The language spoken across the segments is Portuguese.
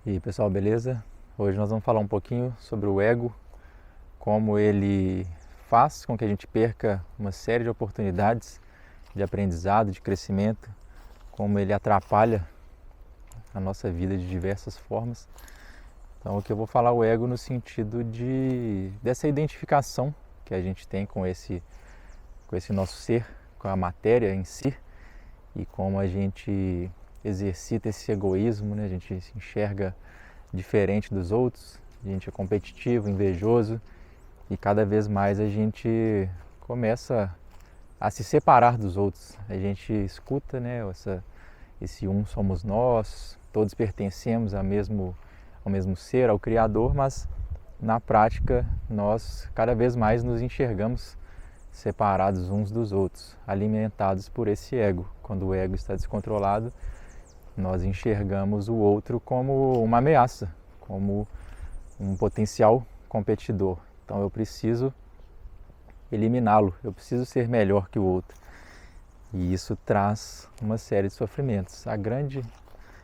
E aí, pessoal, beleza? Hoje nós vamos falar um pouquinho sobre o ego, como ele faz com que a gente perca uma série de oportunidades de aprendizado, de crescimento, como ele atrapalha a nossa vida de diversas formas. Então, aqui eu vou falar o ego no sentido dessa identificação que a gente tem com esse nosso ser, com a matéria em si, e como a gente exercita esse egoísmo, né? A gente se enxerga diferente dos outros, a gente é competitivo, invejoso, e cada vez mais a gente começa a se separar dos outros. A gente escuta, né, esse um somos nós, todos pertencemos ao mesmo ser, ao Criador, mas na prática nós cada vez mais nos enxergamos separados uns dos outros, alimentados por esse ego. Quando o ego está descontrolado, nós enxergamos o outro como uma ameaça, como um potencial competidor. Então eu preciso eliminá-lo, eu preciso ser melhor que o outro. E isso traz uma série de sofrimentos. A grande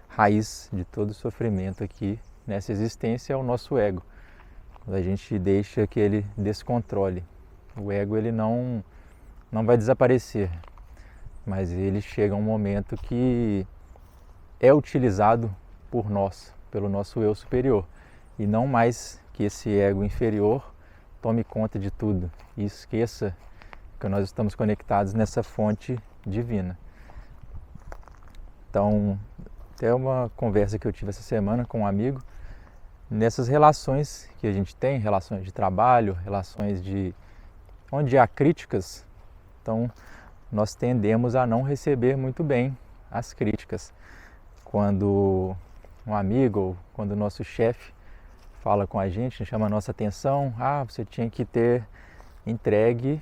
raiz de todo sofrimento aqui nessa existência é o nosso ego. Quando a gente deixa que ele descontrole. O ego ele não vai desaparecer, mas ele chega a um momento que é utilizado por nós, pelo nosso eu superior, e não mais que esse ego inferior tome conta de tudo e esqueça que nós estamos conectados nessa fonte divina. Então, até uma conversa que eu tive essa semana com um amigo, nessas relações que a gente tem, relações de trabalho, relações onde há críticas, então nós tendemos a não receber muito bem as críticas. Quando um amigo ou quando o nosso chefe fala com a gente, chama a nossa atenção, você tinha que ter entregue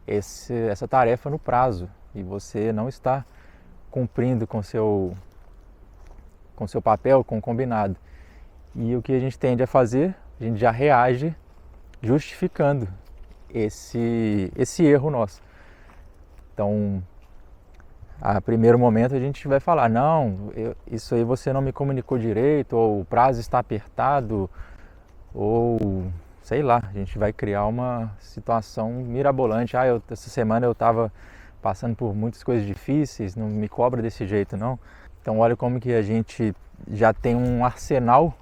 essa tarefa no prazo e você não está cumprindo com seu papel, com o combinado. E o que a gente tende a fazer, a gente já reage justificando esse erro nosso. Então, a primeiro momento a gente vai falar, não, isso aí você não me comunicou direito, ou o prazo está apertado, ou sei lá, a gente vai criar uma situação mirabolante. Essa semana eu estava passando por muitas coisas difíceis, não me cobra desse jeito não. Então olha como que a gente já tem um arsenal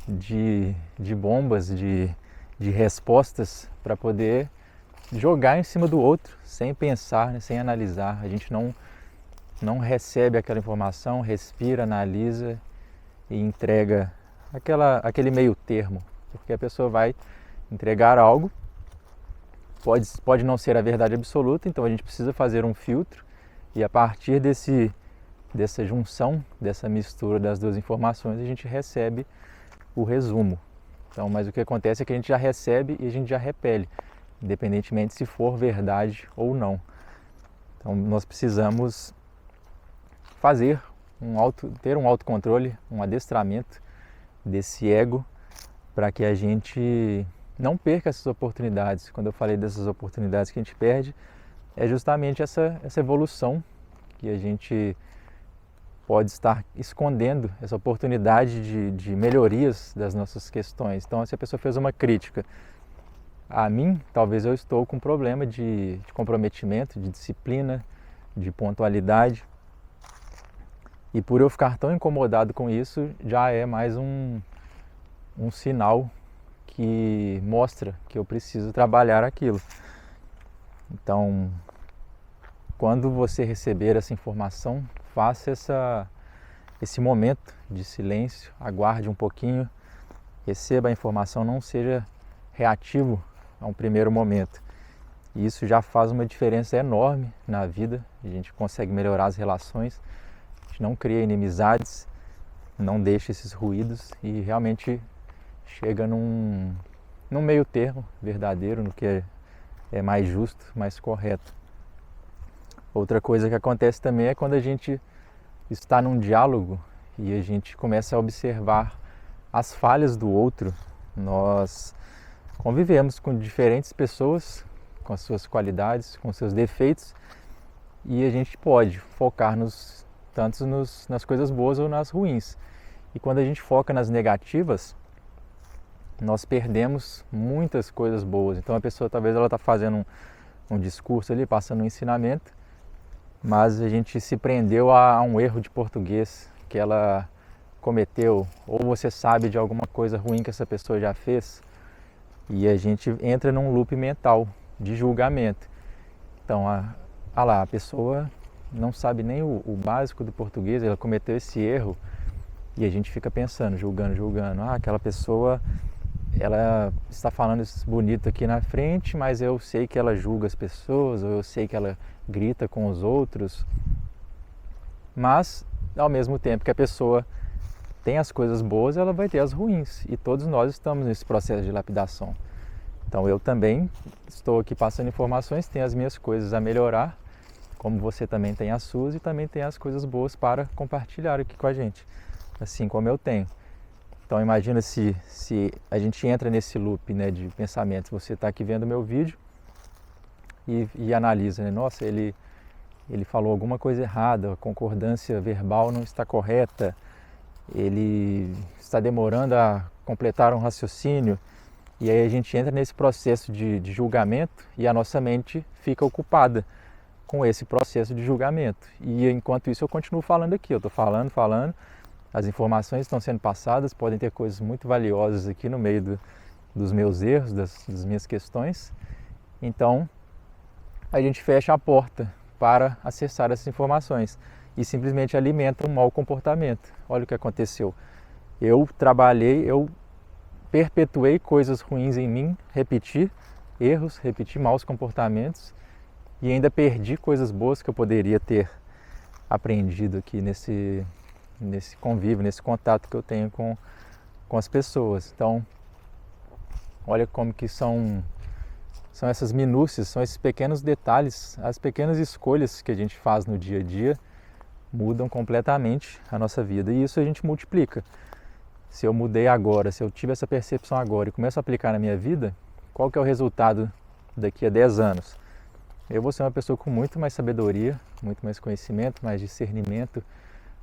de bombas, de respostas para poder jogar em cima do outro, sem pensar, né, sem analisar. A gente não recebe aquela informação, respira, analisa e entrega aquele meio termo, porque a pessoa vai entregar algo, pode não ser a verdade absoluta, então a gente precisa fazer um filtro e a partir dessa junção, dessa mistura das duas informações, a gente recebe o resumo. Então, mas o que acontece é que a gente já recebe e a gente já repele, independentemente se for verdade ou não. Então nós precisamos ter um autocontrole, um adestramento desse ego para que a gente não perca essas oportunidades. Quando eu falei dessas oportunidades que a gente perde, é justamente essa evolução que a gente pode estar escondendo, essa oportunidade de melhorias das nossas questões. Então, se a pessoa fez uma crítica a mim, talvez eu estou com problema de comprometimento, de disciplina, de pontualidade. E por eu ficar tão incomodado com isso, já é mais um sinal que mostra que eu preciso trabalhar aquilo. Então, quando você receber essa informação, faça esse momento de silêncio, aguarde um pouquinho, receba a informação, não seja reativo a um primeiro momento. E isso já faz uma diferença enorme na vida, a gente consegue melhorar as relações, a gente não cria inimizades, não deixa esses ruídos e realmente chega num meio termo verdadeiro, no que é mais justo, mais correto. Outra coisa que acontece também é quando a gente está num diálogo e a gente começa a observar as falhas do outro. Nós convivemos com diferentes pessoas, com as suas qualidades, com seus defeitos, e a gente pode focar tanto nas coisas boas ou nas ruins. E quando a gente foca nas negativas, nós perdemos muitas coisas boas. Então a pessoa talvez ela está fazendo um discurso ali, passando um ensinamento, mas a gente se prendeu a um erro de português que ela cometeu, ou você sabe de alguma coisa ruim que essa pessoa já fez, e a gente entra num loop mental de julgamento. Então, a pessoa não sabe nem o básico do português, ela cometeu esse erro, e a gente fica pensando, julgando. Aquela pessoa, ela está falando isso bonito aqui na frente, mas eu sei que ela julga as pessoas, ou eu sei que ela grita com os outros. Mas, ao mesmo tempo que a pessoa tem as coisas boas, ela vai ter as ruins. E todos nós estamos nesse processo de lapidação. Então eu também estou aqui passando informações, tenho as minhas coisas a melhorar, como você também tem as suas e também tem as coisas boas para compartilhar aqui com a gente, assim como eu tenho. Então imagina se a gente entra nesse loop, né, de pensamentos. Você está aqui vendo o meu vídeo e analisa, né? Nossa, ele falou alguma coisa errada, a concordância verbal não está correta, ele está demorando a completar um raciocínio, e aí a gente entra nesse processo de julgamento e a nossa mente fica ocupada com esse processo de julgamento. E enquanto isso eu continuo falando aqui, eu estou falando, as informações estão sendo passadas, podem ter coisas muito valiosas aqui no meio dos meus erros, das minhas questões. Então a gente fecha a porta para acessar essas informações e simplesmente alimenta um mau comportamento. Olha o que aconteceu. Eu perpetuei coisas ruins em mim, repeti erros, repeti maus comportamentos e ainda perdi coisas boas que eu poderia ter aprendido aqui nesse convívio, nesse contato que eu tenho com as pessoas. Então, olha como que são essas minúcias, são esses pequenos detalhes, as pequenas escolhas que a gente faz no dia a dia mudam completamente a nossa vida, e isso a gente multiplica. Se eu mudei agora, se eu tive essa percepção agora e começo a aplicar na minha vida, qual que é o resultado daqui a 10 anos? Eu vou ser uma pessoa com muito mais sabedoria, muito mais conhecimento, mais discernimento,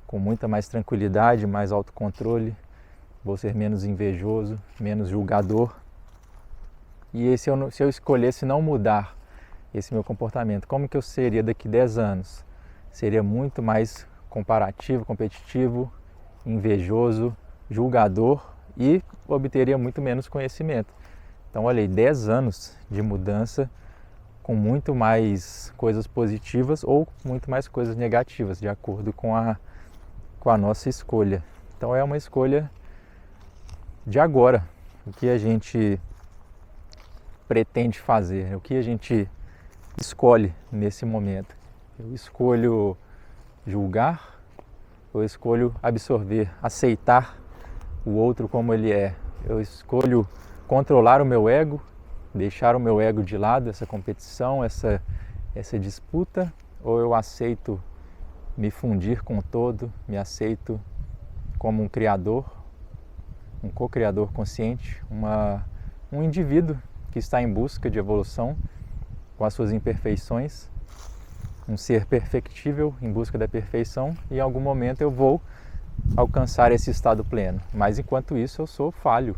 com muita mais tranquilidade, mais autocontrole, vou ser menos invejoso, menos julgador. E se eu escolhesse não mudar esse meu comportamento, como que eu seria daqui a 10 anos? Seria muito mais comparativo, competitivo, invejoso, julgador e obteria muito menos conhecimento. Então, olha aí, 10 anos de mudança com muito mais coisas positivas ou muito mais coisas negativas, de acordo com a nossa escolha. Então, é uma escolha de agora, o que a gente pretende fazer, o que a gente escolhe nesse momento. Eu escolho julgar, eu escolho absorver, aceitar o outro como ele é. Eu escolho controlar o meu ego, deixar o meu ego de lado, essa competição, essa disputa, ou eu aceito me fundir com o todo, me aceito como um criador, um co-criador consciente, um indivíduo que está em busca de evolução com as suas imperfeições, um ser perfectível em busca da perfeição, e em algum momento eu vou alcançar esse estado pleno. Mas enquanto isso eu sou falho,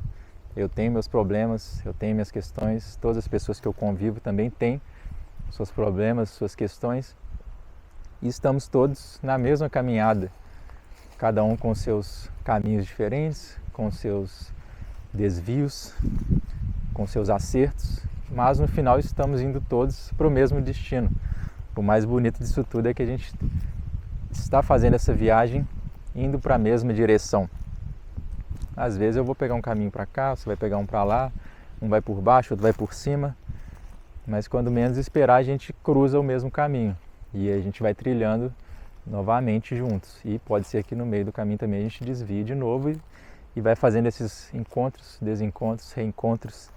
eu tenho meus problemas, eu tenho minhas questões, todas as pessoas que eu convivo também têm seus problemas, suas questões, e estamos todos na mesma caminhada, cada um com seus caminhos diferentes, com seus desvios, com seus acertos, mas no final estamos indo todos para o mesmo destino. O mais bonito disso tudo é que a gente está fazendo essa viagem indo para a mesma direção. Às vezes eu vou pegar um caminho para cá, você vai pegar um para lá, um vai por baixo, outro vai por cima, mas quando menos esperar a gente cruza o mesmo caminho e a gente vai trilhando novamente juntos. E pode ser que no meio do caminho também a gente desvie de novo e vai fazendo esses encontros, desencontros, reencontros,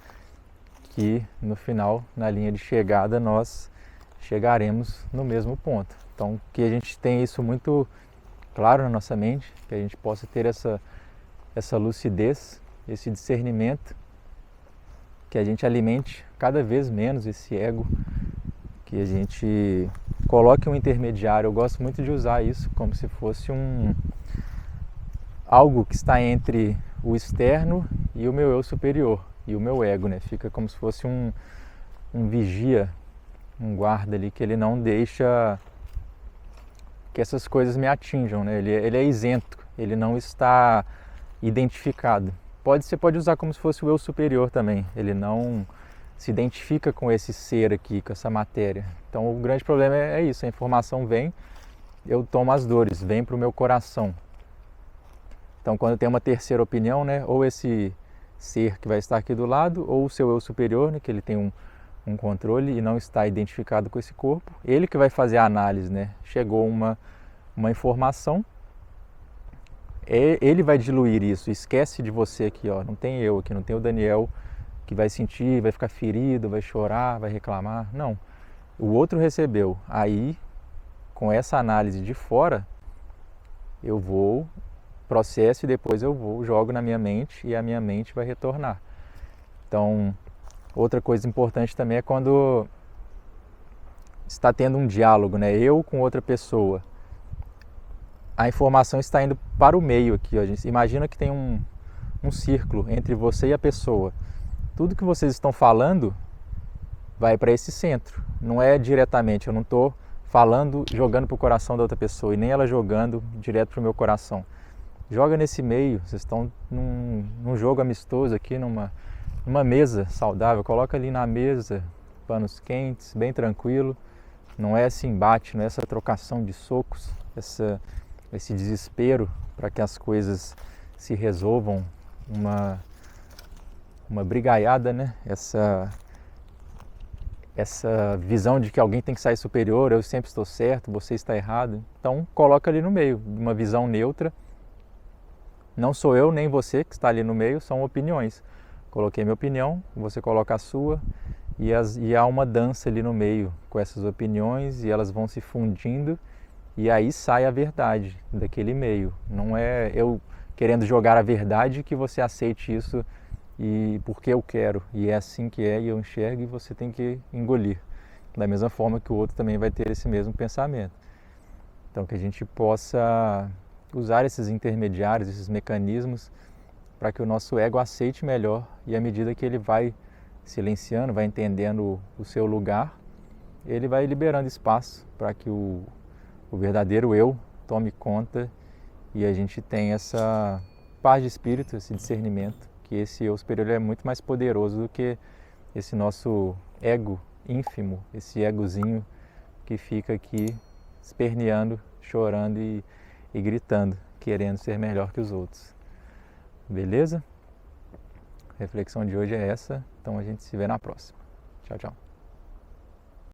que no final, na linha de chegada, nós chegaremos no mesmo ponto. Então, que a gente tenha isso muito claro na nossa mente, que a gente possa ter essa lucidez, esse discernimento, que a gente alimente cada vez menos esse ego, que a gente coloque um intermediário. Eu gosto muito de usar isso como se fosse algo que está entre o externo e o meu eu superior, e o meu ego, né? Fica como se fosse um vigia, um guarda ali, que ele não deixa que essas coisas me atinjam, né? Ele é isento, ele não está identificado. Você pode usar como se fosse o eu superior também, ele não se identifica com esse ser aqui, com essa matéria. Então o grande problema é isso, a informação vem, eu tomo as dores, vem para o meu coração. Então quando tem uma terceira opinião, né, ou esse ser que vai estar aqui do lado, ou o seu eu superior, né, que ele tem um controle e não está identificado com esse corpo, ele que vai fazer a análise, né? Chegou uma informação, ele vai diluir isso, esquece de você aqui, ó, não tem eu aqui, não tem o Daniel que vai sentir, vai ficar ferido, vai chorar, vai reclamar, não. O outro recebeu, aí com essa análise de fora, eu vou, processo e depois eu jogo na minha mente e a minha mente vai retornar. Então, outra coisa importante também é quando está tendo um diálogo, né? Eu com outra pessoa. A informação está indo para o meio aqui, ó. A gente imagina que tem um círculo entre você e a pessoa. Tudo que vocês estão falando vai para esse centro. Não é diretamente, eu não estou falando, jogando para o coração da outra pessoa e nem ela jogando direto para o meu coração. Joga nesse meio, vocês estão num jogo amistoso aqui, numa mesa saudável, coloca ali na mesa, panos quentes, bem tranquilo. Não é esse embate, não é essa trocação de socos, esse desespero para que as coisas se resolvam, uma brigaiada, né? Essa visão de que alguém tem que sair superior, eu sempre estou certo, você está errado. Então coloca ali no meio, uma visão neutra. Não sou eu nem você que está ali no meio, são opiniões. Coloquei minha opinião, você coloca a sua e há uma dança ali no meio com essas opiniões e elas vão se fundindo e aí sai a verdade daquele meio. Não é eu querendo jogar a verdade que você aceite isso e porque eu quero e é assim que é e eu enxergo e você tem que engolir. Da mesma forma que o outro também vai ter esse mesmo pensamento. Então que a gente possa usar esses intermediários, esses mecanismos para que o nosso ego aceite melhor e à medida que ele vai silenciando, vai entendendo o seu lugar, ele vai liberando espaço para que o verdadeiro eu tome conta e a gente tenha essa paz de espírito, esse discernimento, que esse eu superior é muito mais poderoso do que esse nosso ego ínfimo, esse egozinho que fica aqui esperneando, chorando e gritando, querendo ser melhor que os outros. Beleza? A reflexão de hoje é essa, então a gente se vê na próxima. Tchau, tchau.